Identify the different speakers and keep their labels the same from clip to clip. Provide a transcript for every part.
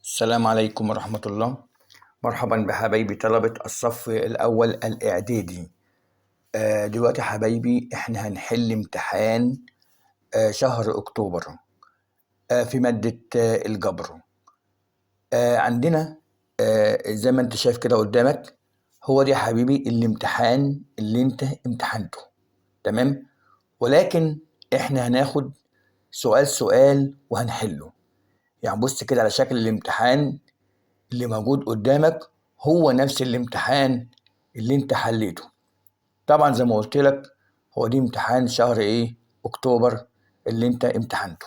Speaker 1: السلام عليكم ورحمة الله. مرحبا بحبايبي طلبة الصف الأول الإعدادي. دلوقتي حبايبي إحنا هنحل امتحان شهر أكتوبر في مادة الجبر. عندنا زي ما أنت شايف كده قدامك، هو دي يا حبيبي الامتحان اللي أنت امتحنته، تمام؟ ولكن إحنا هناخد سؤال سؤال وهنحله. يعني بص كده على شكل الامتحان اللي موجود قدامك، هو نفس الامتحان اللي انت حليته. طبعا زي ما قلت لك، هو دي امتحان شهر ايه؟ اكتوبر اللي انت امتحنته.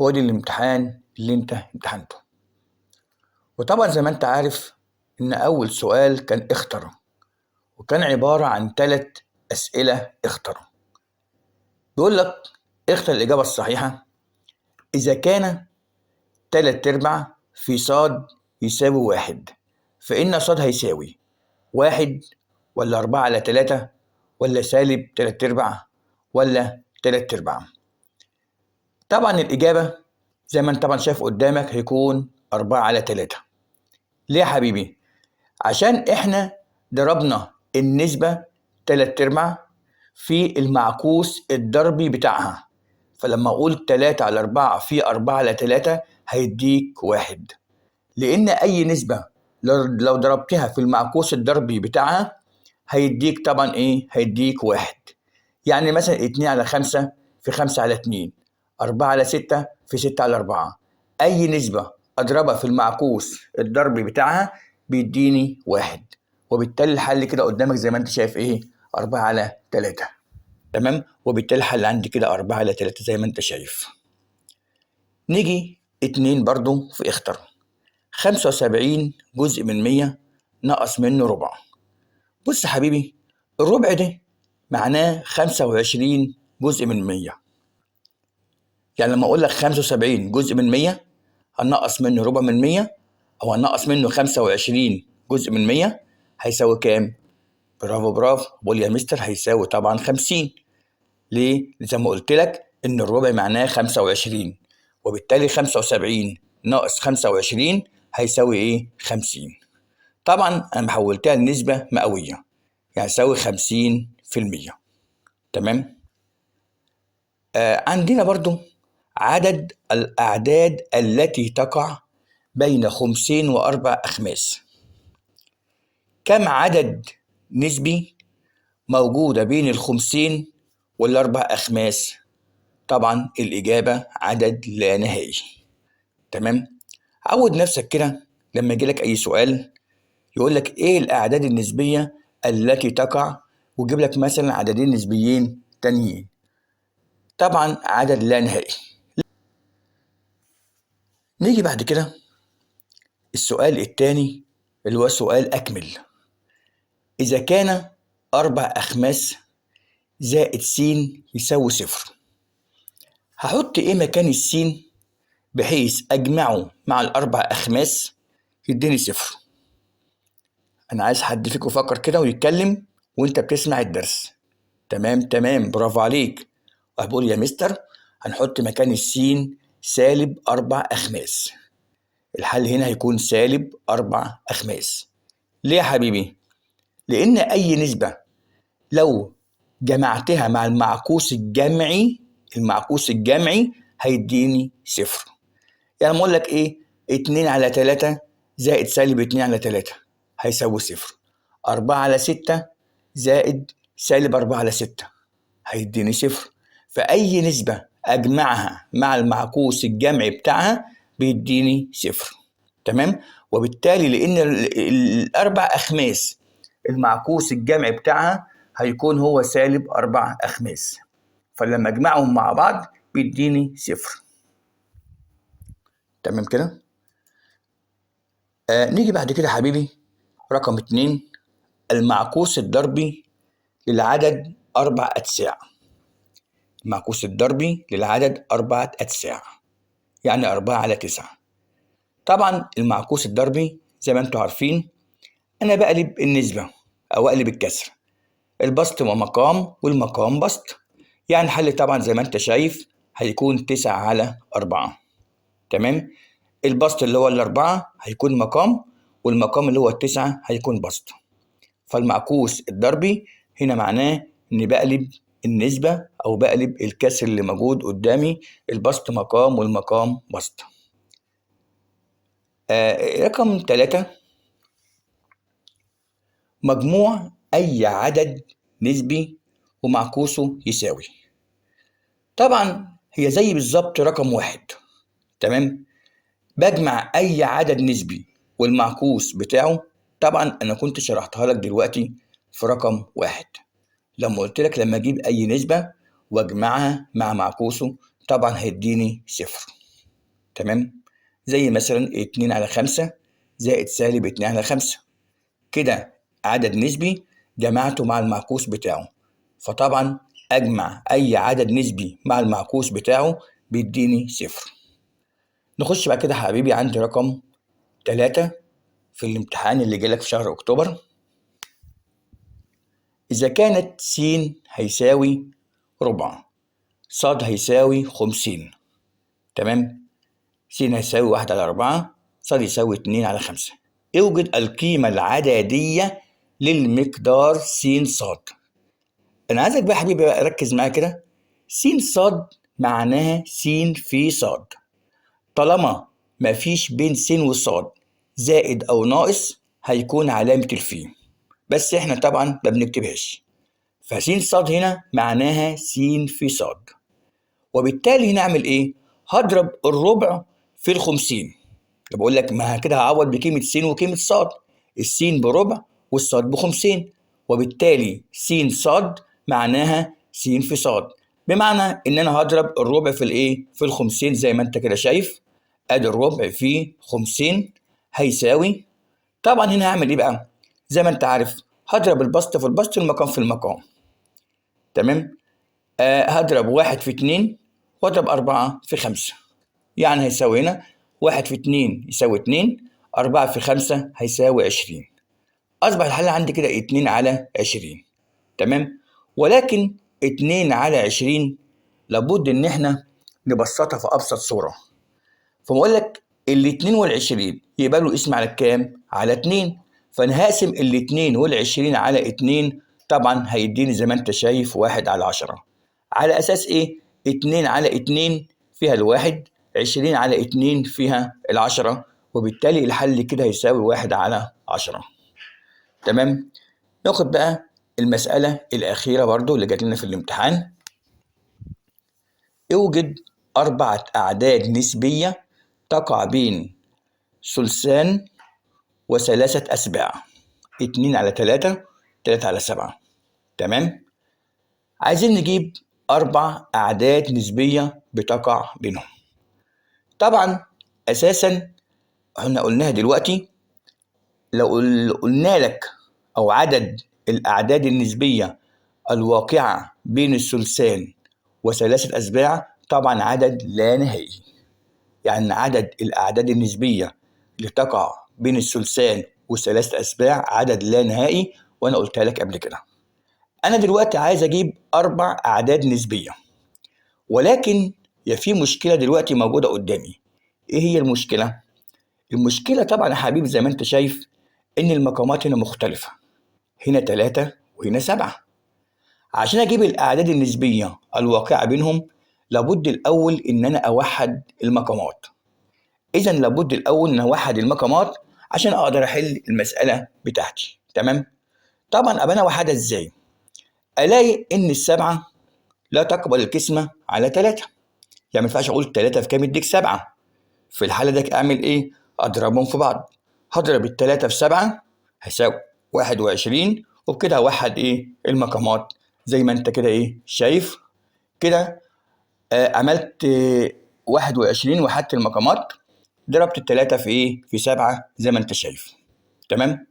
Speaker 1: هو دي الامتحان اللي انت امتحنته. وطبعا زي ما انت عارف ان اول سؤال كان اختر، وكان عبارة عن 3 اسئلة اختر. بيقول لك اختر الاجابة الصحيحة اذا كان 3/4 في صاد يساوي 1، فإن صاد هيساوي 1 ولا 4/3 ولا -3/4 ولا 3/4. طبعا الإجابة زي ما انت طبعا شايف قدامك هيكون 4/3. ليه يا حبيبي؟ عشان احنا ضربنا النسبة 3/4 في المعكوس الضربي بتاعها، فلما أقول 3/4 في 4/3 هيديك 1. لأن أي نسبة لو ضربتها في المعكوس الضربي بتاعها هيديك طبعا إيه؟ هيديك 1. يعني مثلا 2/5 في 5/2، 4/6 في 6/4. أي نسبة أضربها في المعكوس الضربي بتاعها بيديني 1، وبالتالي الحل كده قدامك زي ما أنت شايف إيه؟ 4/3. تمام؟ وبالتالي الحل عندي كده 4/3 زي ما أنت شايف. نيجي 2 برضو في اختر. 75 جزء من 100 نقص منه ربع. بص يا حبيبي، الربع ده معناه 25 جزء من 100. يعني لما أقول لك 75 جزء من 100 هنقص منه ربع من 100، أو هنقص منه 25 جزء من 100 هيساوي كام؟ برافو برافو، بقول يا مستر هيساوي طبعا 50. ليه؟ زي ما قلت لك إن الربع معناه 25، وبالتالي 75 ناقص 25 هيساوي إيه؟ 50. طبعا أنا حولتها لنسبة مئوية، يعني يساوي 50%. تمام؟ عندنا برضو عدد الأعداد التي تقع بين 5 و4 أخماس. كم عدد نسبي موجودة بين 5 وال4 أخماس؟ طبعا الإجابة عدد لا نهائي. تمام؟ عود نفسك كده لما يجيلك أي سؤال يقول لك إيه الأعداد النسبية التي تقع، ويجيب لك مثلا عددين نسبيين تانيين. طبعا عدد لا نهائي. نيجي بعد كده السؤال التاني اللي هو سؤال أكمل. إذا كان 4 أخماس زائد س يساوي 0، هحط إيه مكان السين بحيث أجمعه مع ال4 أخماس يديني 0؟ أنا عايز حد فيكم يفكر كده ويتكلم وأنت بتسمع الدرس. تمام تمام، برافو عليك. وهبقول يا مستر هنحط مكان السين -4 أخماس. الحل هنا هيكون -4 أخماس. ليه يا حبيبي؟ لأن أي نسبة لو جمعتها مع المعكوس الجمعي هيديني 0. يعني أقول لك إيه؟ 2/3 زائد -2/3 هيساوي 0. 4/6 زائد -4/6 هيديني 0. فأي نسبة أجمعها مع المعكوس الجمعي بتاعها بيديني 0. تمام؟ وبالتالي لأن ال4 أخماس المعكوس الجمعي بتاعها هيكون هو -4 أخماس، فلما أجمعهم مع بعض بيديني 0. تمام كده؟ نيجي بعد كده حبيبي رقم 2، المعكوس الضربي للعدد 4 أتساع. المعكوس الضربي للعدد 4 أتساع يعني 4/9. طبعا المعكوس الضربي زي ما انتم عارفين أنا بقلب النسبة أو أقلب الكسر. البسط ومقام والمقام بسط، يعني الحل طبعا زي ما انت شايف هيكون 9/4. تمام؟ البسط اللي هو الأربعة هيكون مقام، والمقام اللي هو التسعة هيكون بسط. فالمعكوس الضربي هنا معناه إني بقلب النسبة أو بقلب الكسر اللي موجود قدامي، البسط مقام والمقام بسط. رقم 3، مجموع أي عدد نسبي ومعكوسه يساوي. طبعا هي زي بالظبط رقم 1، تمام؟ بجمع أي عدد نسبي والمعكوس بتاعه. طبعا أنا كنت شرحتها لك دلوقتي في رقم 1 لما قلت لك لما أجيب أي نسبة وأجمعها مع معكوسه طبعا هيديني صفر، تمام؟ زي مثلا 2/5 زائد سالب 2/5، كده عدد نسبي جمعته مع المعكوس بتاعه، فطبعا أجمع أي عدد نسبي مع المعكوس بتاعه بيديني صفر. نخش بقى كده حبيبي عند رقم 3 في الامتحان اللي جالك في شهر أكتوبر. إذا كانت س هيساوي ربع، ص هيساوي 50، تمام؟ س هيساوي 1/4، ص يساوي 2/5. اوجد القيمة العددية للمقدار س ص. أنا عايزك بقى يا حبيبي بقى ركز معايا كده. س ص معناها س في ص. طالما مفيش بين س وصاد زائد أو ناقص هيكون علامة الفي، بس إحنا طبعا ما بنكتبهاش. فس صاد هنا معناها س في صاد، وبالتالي هنا أعمل إيه؟ هضرب الربع في ال50. بقول لك ما كده هعوض بقيمة س وقيمة صاد، السين بربع والصاد ب50، وبالتالي س صاد معناها س في صاد، بمعنى إن أنا هضرب الربع في الإيه؟ في ال50 زي ما أنت كده شايف. أدي الربع في 50 هيساوي. طبعا هنا هعمل إيه بقى؟ زي ما أنت عارف هضرب البسط في البسط والمقام في المقام، تمام؟ هضرب 1 في 2 واضرب 4 في 5، يعني هيساوي هنا 1 في 2 يساوي 2، 4 في 5 هيساوي 20. أصبح الحل عندي كده 2/20، تمام؟ ولكن 2/20 لابد إن إحنا نبسطها في أبسط صورة. فبقول لك ال22 يبقى له اسم على كام؟ على 2. فأنا هقسم ال22 على 2، طبعا هيديني زي ما أنت شايف 1/10. على أساس إيه؟ 2/2 فيها الواحد، 20/2 فيها ال10، وبالتالي الحل كده هيساوي 1/10، تمام؟ ناخد بقى المسألة الأخيرة برضو اللي جات لنا في الامتحان. اوجد 4 أعداد نسبية تقع بين ثلثان وثلاثة أسباع، 2/3، 3/7، تمام؟ عايزين نجيب 4 أعداد نسبية بتقع بينهم. طبعا أساسا احنا قلناها دلوقتي، لو قلنا لك أو عدد الأعداد النسبية الواقعة بين الثلثان وثلاثة أسباع طبعا عدد لا نهائي، يعني عدد الأعداد النسبية اللي تقع بين الثلثان وثلاثة أسباع عدد لا نهائي، وأنا قلتها لك قبل كده. أنا دلوقتي عايز أجيب 4 أعداد نسبية، ولكن في مشكلة دلوقتي موجودة قدامي. إيه هي المشكلة؟ المشكلة طبعا يا حبيبي زي ما أنت شايف إن المقامات هنا مختلفة، هنا 3 وهنا 7. عشان أجيب الأعداد النسبية الواقعة بينهم لابد الأول إن أنا أوحد المقامات. إذا لابد الأول إن أوحد المقامات عشان أقدر أحل المسألة بتاعتي، تمام؟ طبعا أبقى أنا أوحدها إزاي؟ ألاقي إن ال7 لا تقبل القسمة على 3، يعني ما ينفعش أقول 3 في كام يديك 7. في الحالة دي أعمل إيه؟ أضربهم في بعض. هضرب ال3 في 7 هيساوي 21، وبكده هوحد إيه؟ المقامات زي ما أنت كده إيه شايف كده. عملت 21 وحدت المقامات، ضربت ال3 في إيه؟ في 7 زي ما أنت شايف، تمام؟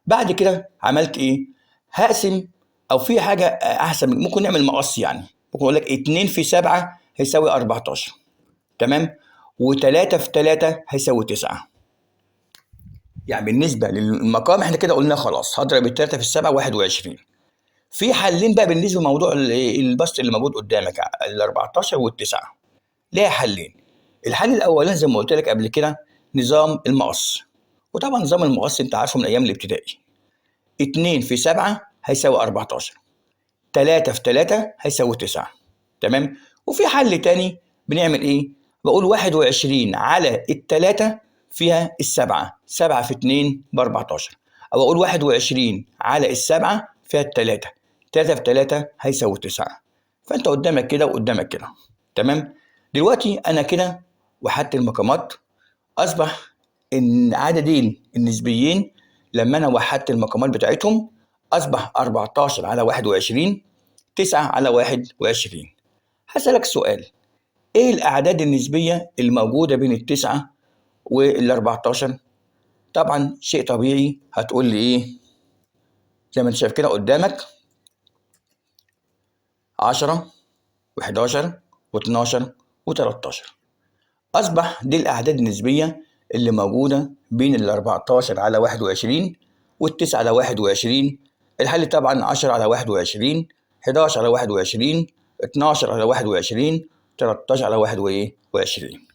Speaker 1: بعد كده عملت إيه؟ هقسم، أو في حاجة أحسن ممكن نعمل مقص، يعني ممكن أقول لك 2 في 7 هيساوي 14، تمام؟ و3 في 3 هيساوي 9. يعني بالنسبة للمقام احنا كده قلنا خلاص هضرب ال3 في 7 21. في حلين بقى بالنسبة لموضوع البسط اللي موجود قدامك ال14 وال9، ليها حلين. الحل الأولاني زي ما قلت لك قبل كده نظام المقص. وطبعا نظام المقص انت عارفه من ايام الابتدائي. 2 في 7 هيساوي 14، 3 في 3 هيساوي 9. تمام. وفي حل تاني بنعمل ايه؟ بقول 21 على التلاتة فيها السبعة، 7 في 2 ب14. او اقول 21 على السبعة فيها التلاتة، 3 في 3 هيساوي 9. فانت قدامك كده وقدامك كده. تمام. دلوقتي انا كده وحدت المقامات. اصبح ان عددين النسبيين لما انا وحدت المقامات بتاعتهم اصبح 14 على 21، 9 على 21. هسألك سؤال، ايه الاعداد النسبية الموجودة بين التسعة وال14؟ طبعا شيء طبيعي هتقول لي ايه؟ زي ما انت شايف كده قدامك 10 و11 و12 و13. أصبح دي الأعداد النسبية اللي موجودة بين ال14 على 21 وال9 على 21. الحل طبعا 10 على 21، 11 على 21، 12 على 21، 13 على 21.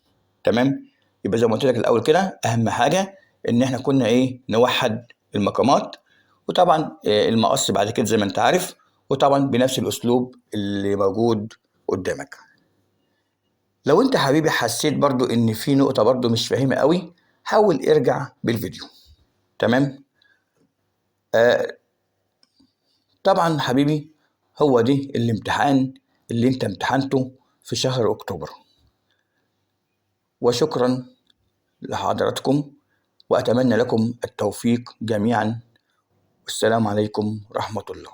Speaker 1: تمام. يبقى زي ما قلت لك الأول كده أهم حاجة إن إحنا كنا إيه؟ نوحد المقامات. وطبعا المقص بعد كده زي ما أنت عارف، وطبعا بنفس الأسلوب اللي موجود قدامك. لو انت حبيبي حسيت برضو ان في نقطة برضو مش فاهمة قوي، حاول ارجع بالفيديو. تمام. طبعا حبيبي هو دي الامتحان اللي انت امتحنته في شهر اكتوبر. وشكرا لحضراتكم، واتمنى لكم التوفيق جميعا. والسلام عليكم ورحمة الله.